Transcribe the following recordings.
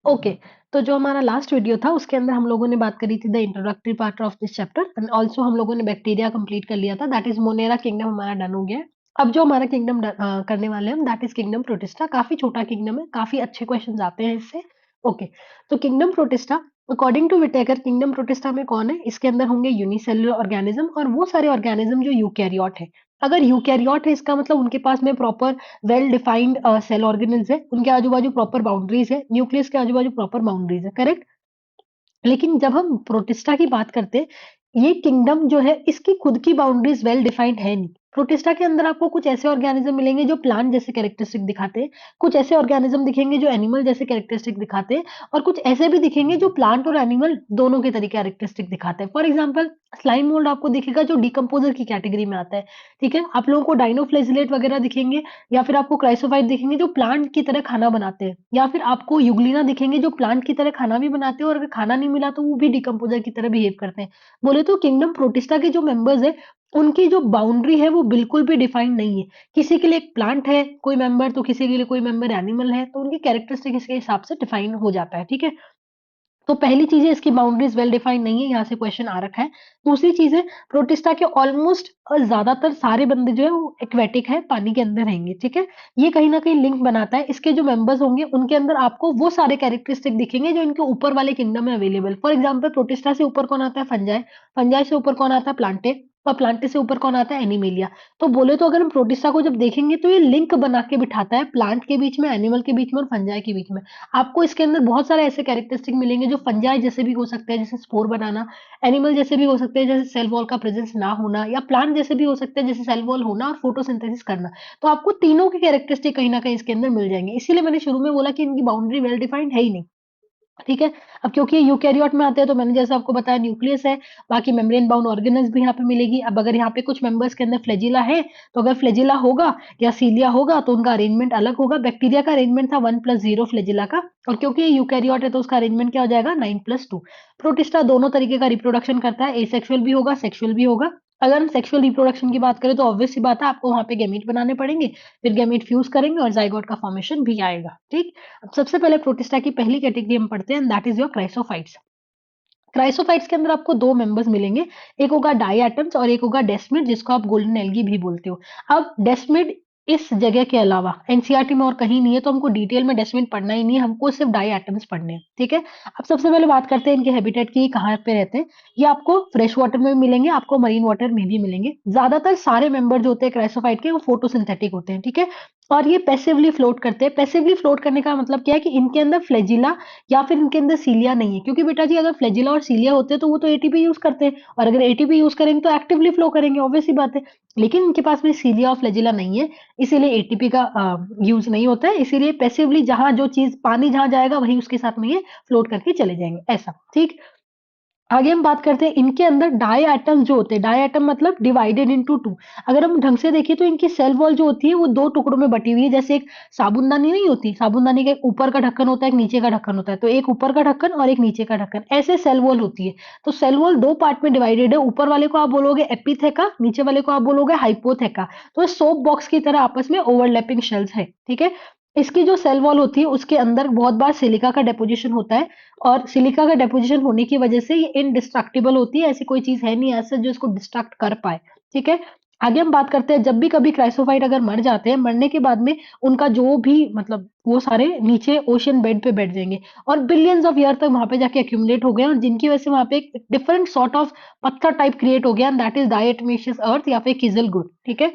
Okay, तो जो हमारा लास्ट वीडियो था उसके अंदर हम लोगों ने बात करी थी the introductory part of this chapter and also हम लोगों ने बैक्टीरिया कंप्लीट कर लिया था, दैट इज मोनेरा किंगडम हमारा डन हो गया है। अब जो हमारा किंगडम करने वाले हैं हम, दैट इज किंगडम प्रोटिस्टा। काफी छोटा किंगडम है, काफी अच्छे क्वेश्चन आते हैं इससे। ओके, तो kingdom protista according to Whittaker kingdom protista में कौन है, इसके अंदर होंगे यूनिसेलुलर ऑर्गेनिज्म और वो सारे ऑर्गेनिज्म जो यूकैरियोट है। अगर यूकैरियोट है इसका मतलब उनके पास में proper well defined cell organelles है, उनके आजू बाजू प्रॉपर बाउंड्रीज है, न्यूक्लियस के आजू बाजू प्रॉपर बाउंड्रीज है, करेक्ट। लेकिन जब हम प्रोटिस्टा की बात करते हैं, ये किंगडम जो है इसकी खुद की बाउंड्रीज वेल डिफाइंड है नहीं। प्रोटिस्टा के अंदर आपको कुछ ऐसे ऑर्गेनिज्म मिलेंगे जो प्लांट जैसे कैरेक्टरिस्टिक दिखाते हैं, कुछ ऐसे ऑर्गेनिज्म दिखेंगे जो एनिमल जैसे कैरेक्टरिस्टिक दिखाते हैं, और कुछ ऐसे भी दिखेंगे जो प्लांट और एनिमल दोनों के तरीके कैरेक्टरिस्टिक दिखाते हैं। फॉर एग्जाम्पल स्लाइम मोल्ड आपको दिखेगा जो डिकम्पोजर की कैटेगरी में आता है। ठीक है, आप लोगों को डाइनोफ्लेजिलेट वगैरह दिखेंगे, या फिर आपको क्राइसोफाइट दिखेंगे जो प्लांट की तरह खाना बनाते हैं, या फिर आपको युग्लिना दिखेंगे जो प्लांट की तरह खाना भी बनाते हैं और अगर खाना नहीं मिला तो वो भी डिकम्पोजर की तरह बिहेव करते हैं। बोले तो किंगडम प्रोटिस्टा के जो मेंबर्स है उनकी जो बाउंड्री है वो बिल्कुल भी डिफाइंड नहीं है। किसी के लिए एक प्लांट है कोई मेंबर, तो किसी के लिए कोई मेंबर एनिमल है, तो उनकी कैरेक्टरिस्टिक इसके हिसाब से डिफाइन हो जाता है। ठीक है, तो पहली चीज़ है इसकी बाउंड्रीज़ वेल डिफाइंड नहीं है, यहाँ से क्वेश्चन आ रखा है। दूसरी चीज़ है प्रोटिस्टा के ऑलमोस्ट ज़्यादातर सारे बंदे जो है वो एक्वेटिक है, पानी के अंदर रहेंगे, ठीक है? ये कहीं न कहीं लिंक बनाता है, इसके जो मेंबर्स होंगे उनके अंदर आपको वो सारे कैरेक्टरिस्टिक दिखेंगे जो इनके ऊपर वाले किंगडम में अवेलेबल। फॉर एग्जाम्पल प्रोटिस्टा से ऊपर कौन आता है? फंजाई, फंजाई से ऊपर कौन आता है? प्लांटे, और प्लांटे से ऊपर कौन आता है? एनिमेलिया। तो बोले तो अगर हम प्रोटिस्टा को जब देखेंगे तो ये लिंक बना के बिठाता है प्लांट के बीच में, एनिमल के बीच में और फंजाई के बीच में। आपको इसके अंदर बहुत सारे ऐसे कैरेक्टरिस्टिक मिलेंगे जो फंजाई जैसे भी हो सकते हैं, जैसे स्पोर बनाना, एनिमल जैसे भी हो सकते हैं जैसे सेल वॉल का प्रेजेंस ना होना, या प्लांट जैसे भी हो सकते हैं जैसे सेल वॉल होना और फोटोसिंथेसिस करना। तो आपको तीनों के कैरेक्टरिस्टिक कहीं ना कहीं इसके अंदर मिल जाएंगे, इसीलिए मैंने शुरू में बोला कि इनकी बाउंड्री वेल डिफाइंड है ही नहीं। ठीक है, अब क्योंकि ये यूकैरियोट में आते हैं तो मैंने जैसा आपको बताया न्यूक्लियस है, बाकी मेम्ब्रेन बाउंड ऑर्गेनल्स भी यहाँ पे मिलेगी। अब अगर यहाँ पे कुछ मेंबर्स के अंदर फ्लैजिला है, तो अगर फ्लैजिला होगा या सीलिया होगा तो उनका अरेंजमेंट अलग होगा। बैक्टीरिया का अरेंजमेंट था 1+0 फ्लैजिला का, और क्योंकि ये यूकैरियोट है तो उसका अरेंजमेंट क्या हो जाएगा? 9+2। प्रोटिस्टा दोनों तरीके का रिप्रोडक्शन करता है, एसेक्सुअल भी होगा, सेक्सुअल भी होगा। अगर हम सेक्सुअल रिप्रोडक्शन की बात करें तो ऑब्वियस सी बात है आपको वहां पे गैमीट बनाने पड़ेंगे, फिर गैमीट फ्यूज करेंगे और जाइगोट का फॉर्मेशन भी आएगा। ठीक, अब सबसे पहले प्रोटिस्टा की पहली कैटेगरी हम पढ़ते हैं, that is your chrysophytes. Chrysophytes के अंदर आपको दो मेंबर्स मिलेंगे, एक होगा डाई एटम्स और एक होगा डेस्मिड, जिसको आप गोल्डन एल्गी भी बोलते हो। अब डेस्मिड इस जगह के अलावा एनसीईआरटी में और कहीं नहीं है, तो हमको डिटेल में डेस्मिड पढ़ना ही नहीं है, हमको सिर्फ डाई एटम्स पढ़ने हैं। ठीक है, अब सबसे पहले बात करते हैं इनके हैबिटेट की, कहाँ पे रहते हैं। ये आपको फ्रेश वाटर में भी मिलेंगे, आपको मरीन वाटर में भी मिलेंगे। ज्यादातर सारे मेंबर जो होते हैं क्राइसोफाइट के वो फोटोसिंथेटिक होते हैं। ठीक है, और ये पैसिवली फ्लोट करते हैं। पैसिवली फ्लोट करने का मतलब क्या है कि इनके अंदर फ्लैजिला या फिर इनके अंदर सीलिया नहीं है, क्योंकि बेटा जी अगर फ्लैजिला और सीलिया होते तो वो तो एटीपी यूज करते हैं, और अगर एटीपी यूज करेंगे तो एक्टिवली फ्लो करेंगे, ऑब्वियस सी बात है। लेकिन इनके पास में सीलिया और फ्लैजिला नहीं है, इसीलिए एटीपी का यूज नहीं होता है, इसीलिए पैसिवली जहां जो चीज पानी जहां जाएगा वही उसके साथ में ये फ्लोट करके चले जाएंगे, ऐसा। ठीक, आगे हम बात करते हैं इनके अंदर डाई एटम जो होते हैं, डाई एटम मतलब डिवाइडेड इनटू टू। अगर हम ढंग से देखें तो इनकी सेल वॉल जो होती है वो दो टुकड़ों में बटी हुई है, जैसे एक साबुनदानी नहीं होती, साबुनदानी का एक ऊपर का ढक्कन होता है एक नीचे का ढक्कन होता है, तो एक ऊपर का ढक्कन और एक नीचे का ढक्कन, ऐसे सेल वॉल होती है। तो सेल वॉल दो पार्ट में डिवाइडेड है, ऊपर वाले को आप बोलोगे एपिथेका, नीचे वाले को आप बोलोगे हाइपोथेका। तो सोप बॉक्स की तरह आपस में ओवरलैपिंग शेल्स है। ठीक है, इसकी जो सेल वॉल होती है उसके अंदर बहुत बार सिलिका का डेपोजिशन होता है, और सिलिका का डेपोजिशन होने की वजह से ये इनडिस्ट्रक्टिबल होती है, ऐसी कोई चीज है नहीं ऐसा जो इसको डिस्ट्रक्ट कर पाए। ठीक है, आगे हम बात करते हैं, जब भी कभी क्राइसोफाइट अगर मर जाते हैं, मरने के बाद में उनका जो भी मतलब वो सारे नीचे ओशियन बेड पे बैठ जाएंगे, और बिलियंस ऑफ ईयर तक वहां पे जाके एक्यूमुलेट हो गए, और जिनकी वजह से वहां पे एक डिफरेंट सॉर्ट ऑफ पत्थर टाइप क्रिएट हो गया, दैट इज डायटमेशियस अर्थ या फिर किजल गुड। ठीक है,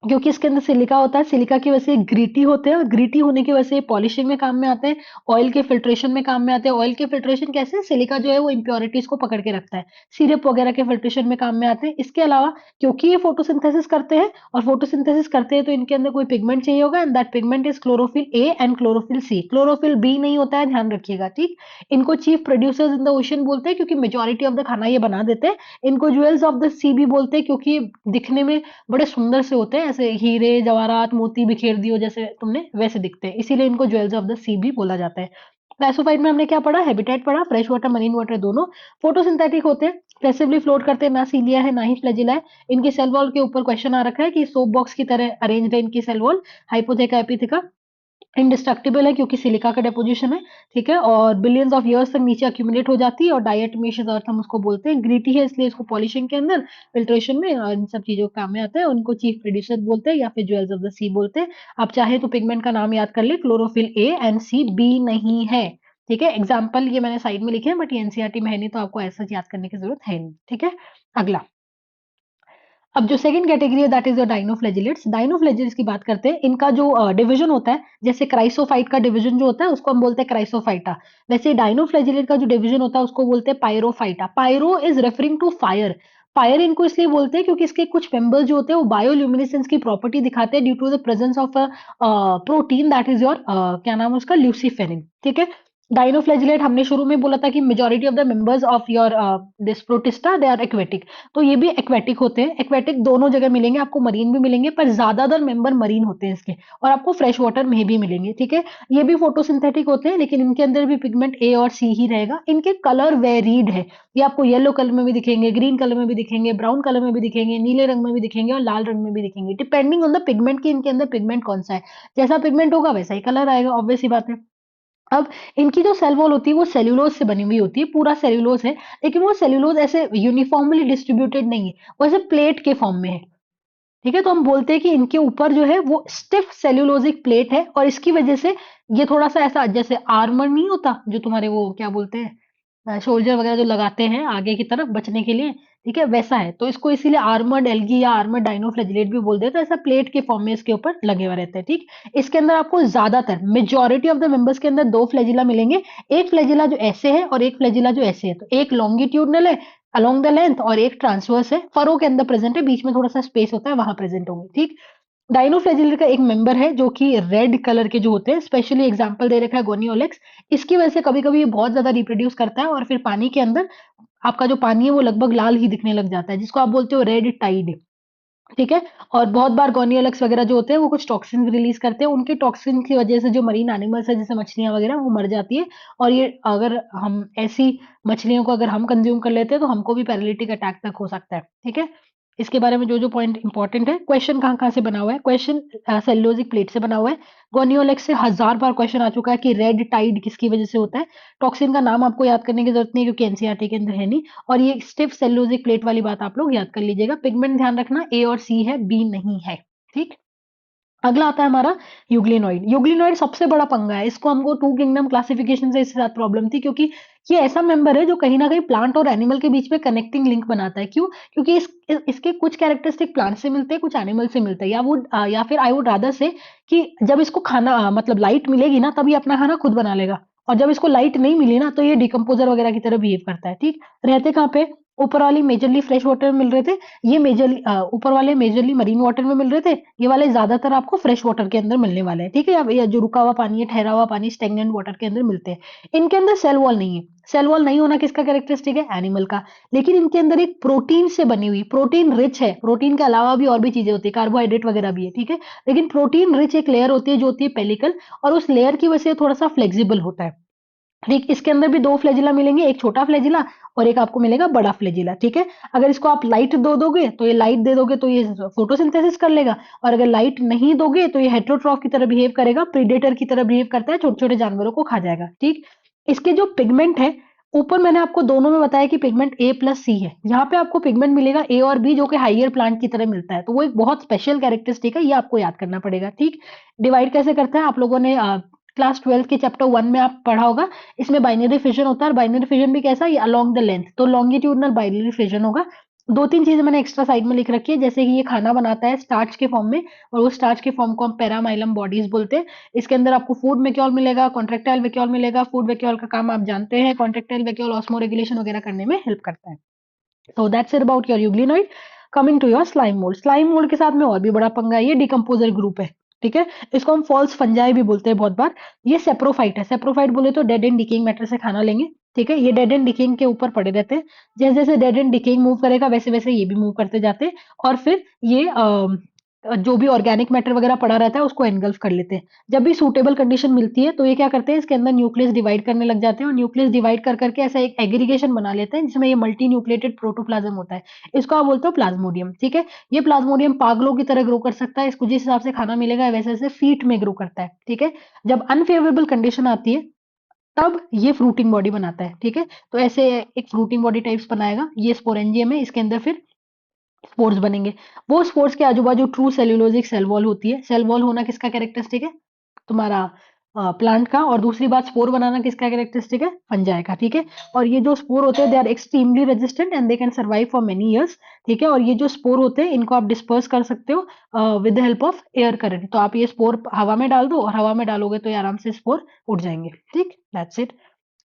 क्योंकि इसके अंदर सिलिका होता है, सिलिका की वजह से ग्रीटी होते हैं, और ग्रीटी होने की वजह से पॉलिशिंग में काम में आते हैं, ऑयल के फिल्ट्रेशन में काम में आते हैं। ऑयल के फिल्ट्रेशन कैसे? सिलिका जो है वो इंप्योरिटीज को पकड़ के रखता है, सिरप वगैरह के फिल्ट्रेशन में काम में आते हैं। इसके अलावा क्योंकि ये फोटोसिंथेसिस करते हैं, और फोटोसिंथेसिस करते हैं तो इनके अंदर कोई पिगमेंट चाहिए होगा, and that pigment is chlorophyll a and chlorophyll c. Chlorophyll b नहीं होता है, ध्यान रखिएगा। ठीक, इनको chief producers in the ocean बोलते हैं क्योंकि मेजोरिटी ऑफ द खाना ये बना देते हैं। इनको ज्वेल्स ऑफ द सी भी बोलते हैं क्योंकि दिखने में बड़े सुंदर से होते हैं, ऐसे हीरे जवाहरात मोती बिखेर दियो जैसे तुमने वैसे दिखते हैं, इसीलिए इनको ज्वेल्स ऑफ द सी भी बोला जाता है। क्लासिफाइड में हमने क्या पढ़ा? हैबिटेट पढ़ा, फ्रेश वाटर मरीन वाटर दोनों। फोटोसिंथेटिक होते हैं, पैसिवली फ्लोट करते हैं, ना सीलिया है ना ही फ्लैजिला है। इनकी सेल वॉल के ऊपर क्वेश्चन आ रखा है कि सोप बॉक्स की तरह अरेंज्ड है इनकी सेल वॉल, हाइपोथेका एपिथेका। इंडिस्ट्रक्टिबल है क्योंकि सिलिका का डेपोजिशन है, ठीक है, और बिलियंस ऑफ ईयर्स तक नीचे अक्यूमुलेट हो जाती है, और डायटोमेशियस अर्थ हम उसको बोलते हैं। ग्रीटी है इसलिए इसको पॉलिशिंग के अंदर, फिल्ट्रेशन में और इन सब चीजों के काम में आता है। उनको चीफ प्रोड्यूसर बोलते हैं या फिर ज्वेल्स ऑफ द सी बोलते हैं। आप चाहे तो पिगमेंट का नाम याद कर ले, chlorophyll a and c, b नहीं है, ठीक है। एग्जाम्पल ये मैंने साइड में लिखे हैं, बट ये एनसीईआरटी में है नहीं, तो आपको ऐसा याद करने की जरूरत है नहीं, ठीक है। अगला, अब जो सेकंड कैटेगरी है that is your dinoflagellates. Dinoflagellates की बात करते हैं। इनका जो डिवीजन होता है, जैसे क्राइसोफाइट का डिवीजन जो होता है उसको हम बोलते हैं क्राइसोफाइटा, वैसे डाइनोफ्लैजिलेट का जो डिवीजन होता है उसको बोलते हैं pyrrophyta. Pyro is referring to fire. Fire इनको इसलिए बोलते हैं क्योंकि इसके कुछ मेंबर्स जो होते हैं वो बायोल्यूमिनेसेंस की प्रॉपर्टी दिखाते हैं due to the presence of protein that is your क्या नाम है उसका, ल्यूसीफेरिन, ठीक है। डाइनोफ्लैजिलेट हमने शुरू में बोला था कि majority of the members of your this protista they are aquatic, तो ये भी एक्वेटिक होते हैं। एक्वेटिक दोनों जगह मिलेंगे आपको, मरीन भी मिलेंगे, पर ज्यादातर मेंबर मरीन होते हैं इसके, और आपको फ्रेश वाटर में भी मिलेंगे, ठीक है। ये भी फोटोसिंथेटिक होते हैं, लेकिन इनके अंदर भी पिगमेंट ए और सी ही रहेगा। इनके कलर वेरीड है, ये आपको येलो कलर में भी दिखेंगे, ग्रीन कलर में भी दिखेंगे, ब्राउन कलर में भी दिखेंगे, नीले रंग में भी दिखेंगे और लाल रंग में भी दिखेंगे, डिपेंडिंग ऑन द पिगमेंट की इनके अंदर पिगमेंट कौन सा है। जैसा पिगमेंट होगा वैसा ही कलर आएगा, ऑब्वियस सी बात है। अब इनकी जो सेल वॉल होती है वो सेल्यूलोज से बनी हुई होती है, पूरा सेल्यूलोज है, लेकिन वो सेल्यूलोज ऐसे यूनिफॉर्मली डिस्ट्रीब्यूटेड नहीं है, वो ऐसे प्लेट के फॉर्म में है, ठीक है। तो हम बोलते हैं कि इनके ऊपर जो है वो स्टिफ सेल्यूलोजिक प्लेट है, और इसकी वजह से ये थोड़ा सा ऐसा जैसे आर्मर नहीं होता जो तुम्हारे वो क्या बोलते हैं, शोल्डर वगैरह जो लगाते हैं आगे की तरफ बचने के लिए, ठीक है, वैसा है। तो इसको इसीलिए आर्मर्ड एल्गी या आर्मर्ड डाइनोफ्लैजिलेट भी बोलते हैं। तो ऐसा प्लेट के फॉर्म में इसके ऊपर लगे हुए रहते हैं, ठीक। इसके अंदर आपको ज्यादातर मेजोरिटी ऑफ द मेंबर्स के अंदर दो फ्लैजिला मिलेंगे, एक फ्लैजिला जो ऐसे है और एक फ्लैजिला जो ऐसे है। तो एक लॉन्गिट्यूडनल है अलोंग द लेंथ, और एक ट्रांसवर्स है, फरो के अंदर प्रेजेंट है, बीच में थोड़ा सा स्पेस होता है वहां प्रेजेंट होंगे, ठीक। डाइनोफ्लैजिलेट का एक मेंबर है जो कि रेड कलर के जो होते हैं, स्पेशली एग्जांपल दे रखा है गोनियोलेक्स। इसकी वजह से कभी-कभी ये बहुत ज़्यादा रिप्रोड्यूस करता है, और फिर पानी के अंदर आपका जो पानी है वो लगभग लाल ही दिखने लग जाता है, जिसको आप बोलते हो रेड टाइड, ठीक है। और बहुत बार गोनियोलेक्स वगैरह जो होते हैं वो कुछ टॉक्सिन रिलीज करते हैं, उनके टॉक्सिन की वजह से जो मरीन एनिमल्स है जैसे मछलियां वगैरह वो मर जाती है। और ये अगर हम ऐसी मछलियों को अगर हम कंज्यूम कर लेते हैं तो हमको भी पैरालिटिक अटैक तक हो सकता है, ठीक है। इसके बारे में जो जो पॉइंट इंपॉर्टेंट है, क्वेश्चन कहाँ कहाँ से बना हुआ है, क्वेश्चन सेल्यूलोजिक प्लेट से बना हुआ है। गोनियोलेक्स से 1000 बार क्वेश्चन आ चुका है कि रेड टाइड किसकी वजह से होता है। टॉक्सिन का नाम आपको याद करने की जरूरत नहीं है क्योंकि एनसीईआरटी के अंदर है नहीं। और ये स्टिफ सेल्यूलोजिक प्लेट वाली बात आप लोग याद कर लीजिएगा। पिगमेंट ध्यान रखना ए और सी है, बी नहीं है, ठीक। अगला आता है हमारा यूग्लिनॉइड। यूग्लिनॉइड सबसे बड़ा पंगा है, इसको हमको टू किंगडम क्लासिफिकेशन से इसके साथ प्रॉब्लम थी, क्योंकि ये ऐसा मेंबर है जो कहीं ना कहीं प्लांट और एनिमल के बीच में कनेक्टिंग लिंक बनाता है। क्यों? क्योंकि इसके कुछ कैरेक्टरिस्टिक प्लांट से मिलते हैं, कुछ एनिमल से मिलते हैं, या फिर आई वुड रादर से कि जब इसको खाना मतलब लाइट मिलेगी ना तब ये अपना खाना खुद बना लेगा, और जब इसको लाइट नहीं मिली ना तो ये डिकम्पोजर वगैरह की तरह बिहेव करता है, ठीक। रहते कहाँ पे, ऊपर वाली मेजरली फ्रेश वाटर में मिल रहे थे, ये मेजरली ऊपर वाले मेजरली मरीन वाटर में मिल रहे थे, ये वाले ज्यादातर आपको फ्रेश वाटर के अंदर मिलने वाले हैं, ठीक है। अब ये जो रुका हुआ पानी है, ठहरा हुआ पानी, स्टेगनेंट वाटर के अंदर मिलते हैं। इनके अंदर सेल वॉल नहीं है। सेल वॉल नहीं होना किसका कैरेक्टरिस्टिक है, एनिमल का। लेकिन इनके अंदर एक प्रोटीन से बनी हुई, प्रोटीन रिच है, प्रोटीन के अलावा भी और भी चीजें होती है, कार्बोहाइड्रेट वगैरह भी है, ठीक है। लेकिन प्रोटीन रिच एक लेयर होती है जो होती है पेलिकल, और उस लेयर की वजह से थोड़ा सा फ्लेक्सिबल होता है, ठीक। इसके अंदर भी दो फ्लैजिला मिलेंगे, एक छोटा फ्लैजिला और एक आपको मिलेगा बड़ा फ्लैजिला, ठीक है। अगर इसको आप लाइट दो दोगे तो ये लाइट दे दोगे तो ये फोटोसिंथेसिस कर लेगा, और अगर लाइट नहीं दोगे तो ये हेटेरोट्रॉफ की तरह बिहेव करेगा, प्रीडेटर की तरह बिहेव करता है, छोटे छोटे जानवरों को खा जाएगा, ठीक। इसके जो पिगमेंट है, ऊपर मैंने आपको दोनों में बताया कि पिगमेंट ए प्लस सी है, यहाँ पे आपको पिगमेंट मिलेगा ए और बी जो कि हाइयर प्लांट की तरह मिलता है, तो वो एक बहुत स्पेशल कैरेक्टरिस्टिक है, ये आपको याद करना पड़ेगा, ठीक। डिवाइड कैसे करते हैं आप लोगों ने क्लास 12 के चैप्टर 1 में आप पढ़ा होगा। इसमें बाइनरी फिजन होता है, और बाइनरी फिजन भी कैसा, ये अलोंग द लेंथ, तो लॉन्गिट्यूडनल बाइनरी फिजन होगा। दो तीन चीजें मैंने एक्स्ट्रा साइड में लिख रखी है, जैसे कि ये खाना बनाता है स्टार्च के फॉर्म में, और वो स्टार्च के फॉर्म को हम पैरामाइलम बॉडीज बोलते हैं। इसके अंदर आपको फूड वेक्यूल मिलेगा, कॉन्ट्रेक्टाइल वेक्यूल मिलेगा। फूड वेक्यूल का काम आप जानते हैं, कॉन्ट्रेक्टाइल वेक्यूल ऑस्मो रेगुलेशन वगैरह करने में हेल्प करता है। तो that's it about your euglenoid. Coming to your slime mould. Slime mould के साथ में और भी बड़ा पंगा है, ये डिकम्पोजर ग्रुप है, ठीक है। इसको हम फॉल्स फंजाई भी बोलते हैं बहुत बार। ये सेप्रोफाइट है। सेप्रोफाइट बोले तो डेड एंड डिकेइंग मैटर से खाना लेंगे, ठीक है। ये डेड एंड डिकेइंग के ऊपर पड़े रहते हैं, जैसे जैसे डेड एंड डिकेइंग मूव करेगा वैसे वैसे ये भी मूव करते जाते हैं, और फिर ये जो भी ऑर्गेनिक मैटर वगैरह पड़ा रहता है उसको एनगल्फ कर लेते हैं। जब भी सूटेबल कंडीशन मिलती है तो ये क्या करते हैं, इसके अंदर न्यूक्लियस डिवाइड करने लग जाते हैं और न्यूक्लियस डिवाइड कर करके ऐसा एक एग्रीगेशन बना लेते हैं जिसमें ये मल्टी न्यूक्लिएटेड प्रोटोप्लाज्म होता है। इसको आप बोलते हो प्लाज्मोडियम, ठीक है। ये प्लाज्मोडियम पागलों की तरह ग्रो कर सकता है, इसको जिस हिसाब से खाना मिलेगा वैसे वैसे फीट में ग्रो करता है, ठीक है। जब अनफेवरेबल कंडीशन आती है तब ये फ्रूटिंग बॉडी बनाता है, ठीक है। तो ऐसे एक फ्रूटिंग बॉडी टाइप्स बनाएगा, ये स्पोरेंजियम है, इसके अंदर फिर स्पोर्स बनेंगे। वो स्पोर्स के आजू बाजू ट्रू सेल्यूलोजिक सेल वॉल होती है। सेल वॉल होना किसका कैरेक्टरिस्टिक है, तुम्हारा प्लांट का। और दूसरी बात, स्पोर बनाना किसका कैरेक्टरिस्टिक है, फंजाई का, ठीक है। और ये जो स्पोर होते हैं they are extremely resistant and they can survive for many years, ठीक है। और ये जो स्पोर होते हैं इनको आप डिस्पर्स कर सकते हो with the help of air current. तो आप ये स्पोर हवा में डाल दो और हवा में डालोगे तो ये आराम से स्पोर उड़ जाएंगे, ठीक। That's it.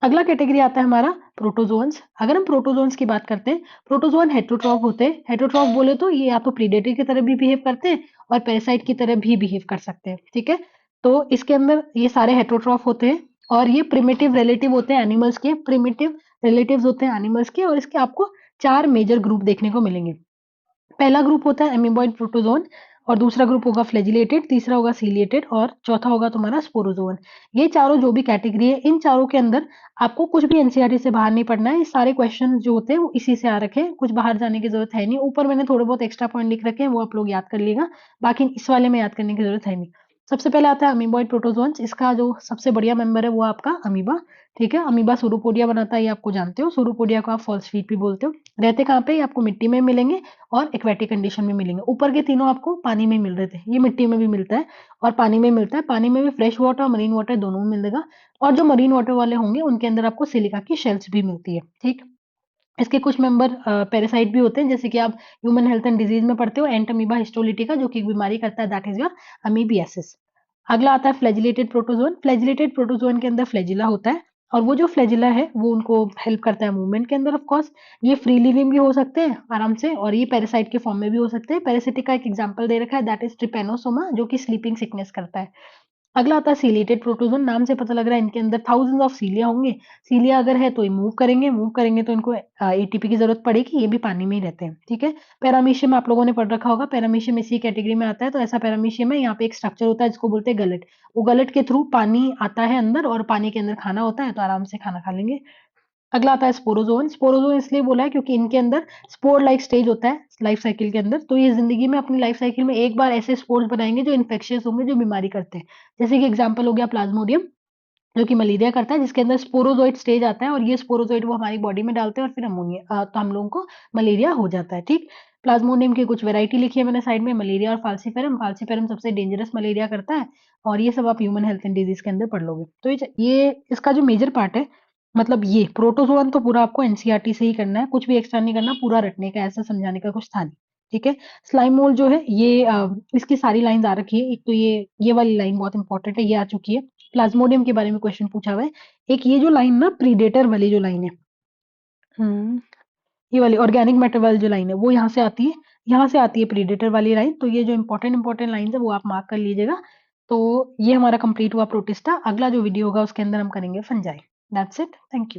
अगला कैटेगरी आता है हमारा प्रोटोजोन्स। अगर हम प्रोटोजोन्स की बात करते हैं, प्रोटोजोन हेटरोट्रॉफ होते हैं। हेटरोट्रॉफ बोले तो ये या तो प्रीडेटर की तरह भी बिहेव करते हैं और पैरासाइट की तरह भी बिहेव कर सकते हैं, ठीक है। तो इसके अंदर ये सारे हेटरोट्रॉफ होते हैं और ये प्रिमिटिव रिलेटिव होते हैं एनिमल्स के, प्रिमिटिव रिलेटिव्स होते हैं एनिमल्स के। और इसके आपको 4 मेजर ग्रुप देखने को मिलेंगे। पहला ग्रुप होता है एमीबॉइड प्रोटोजोन, और दूसरा ग्रुप होगा फ्लैजिलेटेड, तीसरा होगा सीलिएटेड और चौथा होगा तुम्हारा स्पोरोजोन। ये चारों जो भी कैटेगरी है, इन चारों के अंदर आपको कुछ भी एनसीईआरटी से बाहर नहीं पढ़ना है। ये सारे क्वेश्चन जो होते हैं वो इसी से आ रखे हैं, कुछ बाहर जाने की जरूरत है नहीं। ऊपर मैंने थोड़े बहुत एक्स्ट्रा पॉइंट लिख रखे हैं, वो आप लोग याद कर लीजिएगा, बाकी इस वाले में याद करने की जरूरत है नहीं। सबसे पहले आता है अमीबॉइड प्रोटोजोन्स। इसका जो सबसे बढ़िया मेंबर है वो आपका अमीबा, ठीक है। अमीबा सूडोपोडिया बनाता है, ये आपको जानते हो। सूडोपोडिया को आप फॉल्स फीट भी बोलते हो। रहते कहाँ पे, ये आपको मिट्टी में मिलेंगे और एक्वेटिक कंडीशन में मिलेंगे। ऊपर के तीनों आपको पानी में मिल रहे थे, ये मिट्टी में भी मिलता है और पानी में मिलता है। पानी में भी फ्रेश वाटर और मरीन वाटर दोनों में मिलेगा। और जो मरीन वाटर वाले होंगे उनके अंदर आपको सिलिका की शेल्स भी मिलती है, ठीक। इसके कुछ मेंबर पैरासाइट भी होते हैं, जैसे कि आप ह्यूमन हेल्थ एंड डिजीज में पढ़ते हो एंट अमीबा हिस्टोलिटिका, जो कि एक बीमारी करता है, दैट इज योर अमीबियासिस। अगला आता है फ्लैजिलेटेड प्रोटोजोन। फ्लैजिलेटेड प्रोटोजोन के अंदर फ्लैजिला होता है और वो जो फ्लैजिला है वो उनको हेल्प करता है मूवमेंट के अंदर। ऑफ कोर्स ये फ्री लिविंग भी हो सकते हैं आराम से, और ये पैरासाइट के फॉर्म में भी हो सकते हैं। पैरासिटिक का एक एग्जांपल दे रखा है, दैट इज ट्रिपेनोसोमा, जो कि स्लीपिंग सिकनेस करता है। अगला आता है सीलिएटेड प्रोटोजोन। नाम से पता लग रहा है इनके अंदर थाउजेंड्स ऑफ सीलिया होंगे। सीलिया अगर है तो ये मूव करेंगे, मूव करेंगे तो इनको एटीपी की जरूरत पड़ेगी। ये भी पानी में ही रहते हैं, ठीक है। पैरामीशियम आप लोगों ने पढ़ रखा होगा, पैरामीशियम इसी कैटेगरी में आता है। तो ऐसा पैरामीशियम है, यहाँ पे एक स्ट्रक्चर होता है जिसको बोलते हैं गलट। वो गलट के थ्रू पानी आता है अंदर और पानी के अंदर खाना होता है, तो आराम से खाना खा लेंगे। अगला आता है स्पोरोजोन। स्पोरोजोन इसलिए बोला है क्योंकि इनके अंदर स्पोर लाइक स्टेज होता है लाइफ साइकिल के अंदर। तो ये जिंदगी में अपनी लाइफ साइकिल में एक बार ऐसे स्पोर्स बनाएंगे जो इन्फेक्शियस होंगे, जो बीमारी करते हैं। जैसे कि एग्जांपल हो गया प्लाज्मोडियम, जो कि मलेरिया करता है, जिसके अंदर स्पोरोजोइड स्टेज आता है और ये स्पोरोजोइड वो हमारी बॉडी में डालते हैं और फिर अमोनिया तो हम लोगों को मलेरिया हो जाता है, ठीक। प्लाज्मोडियम की कुछ वैरायटी लिखी है मैंने साइड में, मलेरिया और फाल्सीफेरम। फाल्सीफेरम सबसे डेंजरस मलेरिया करता है और ये सब आप ह्यूमन हेल्थ एंड डिजीज के अंदर पढ़ लोगे। तो ये इसका जो मेजर पार्ट है, मतलब ये प्रोटोजोन तो पूरा आपको एनसीईआरटी से ही करना है, कुछ भी एक्स्ट्रा नहीं करना, पूरा रटने का, ऐसा समझाने का कुछ था नहीं, ठीक है। स्लाइम मोल जो है ये इसकी सारी लाइंस आ रखी है। एक तो ये वाली लाइन बहुत इंपॉर्टेंट है, ये आ चुकी है। प्लाज्मोडियम के बारे में क्वेश्चन पूछा हुआ है। एक ये जो लाइन ना प्रीडेटर वाली जो लाइन है, हम्म, ये वाली ऑर्गेनिक मैटर वाली जो लाइन है वो यहाँ से आती है, यहाँ से आती है प्रीडेटर वाली लाइन। तो ये जो इंपॉर्टेंट इंपॉर्टेंट लाइन है वो आप मार्क कर लीजिएगा। तो ये हमारा कंप्लीट हुआ प्रोटिस्टा। अगला जो वीडियो होगा उसके अंदर हम करेंगे fungi. That's it, thank you.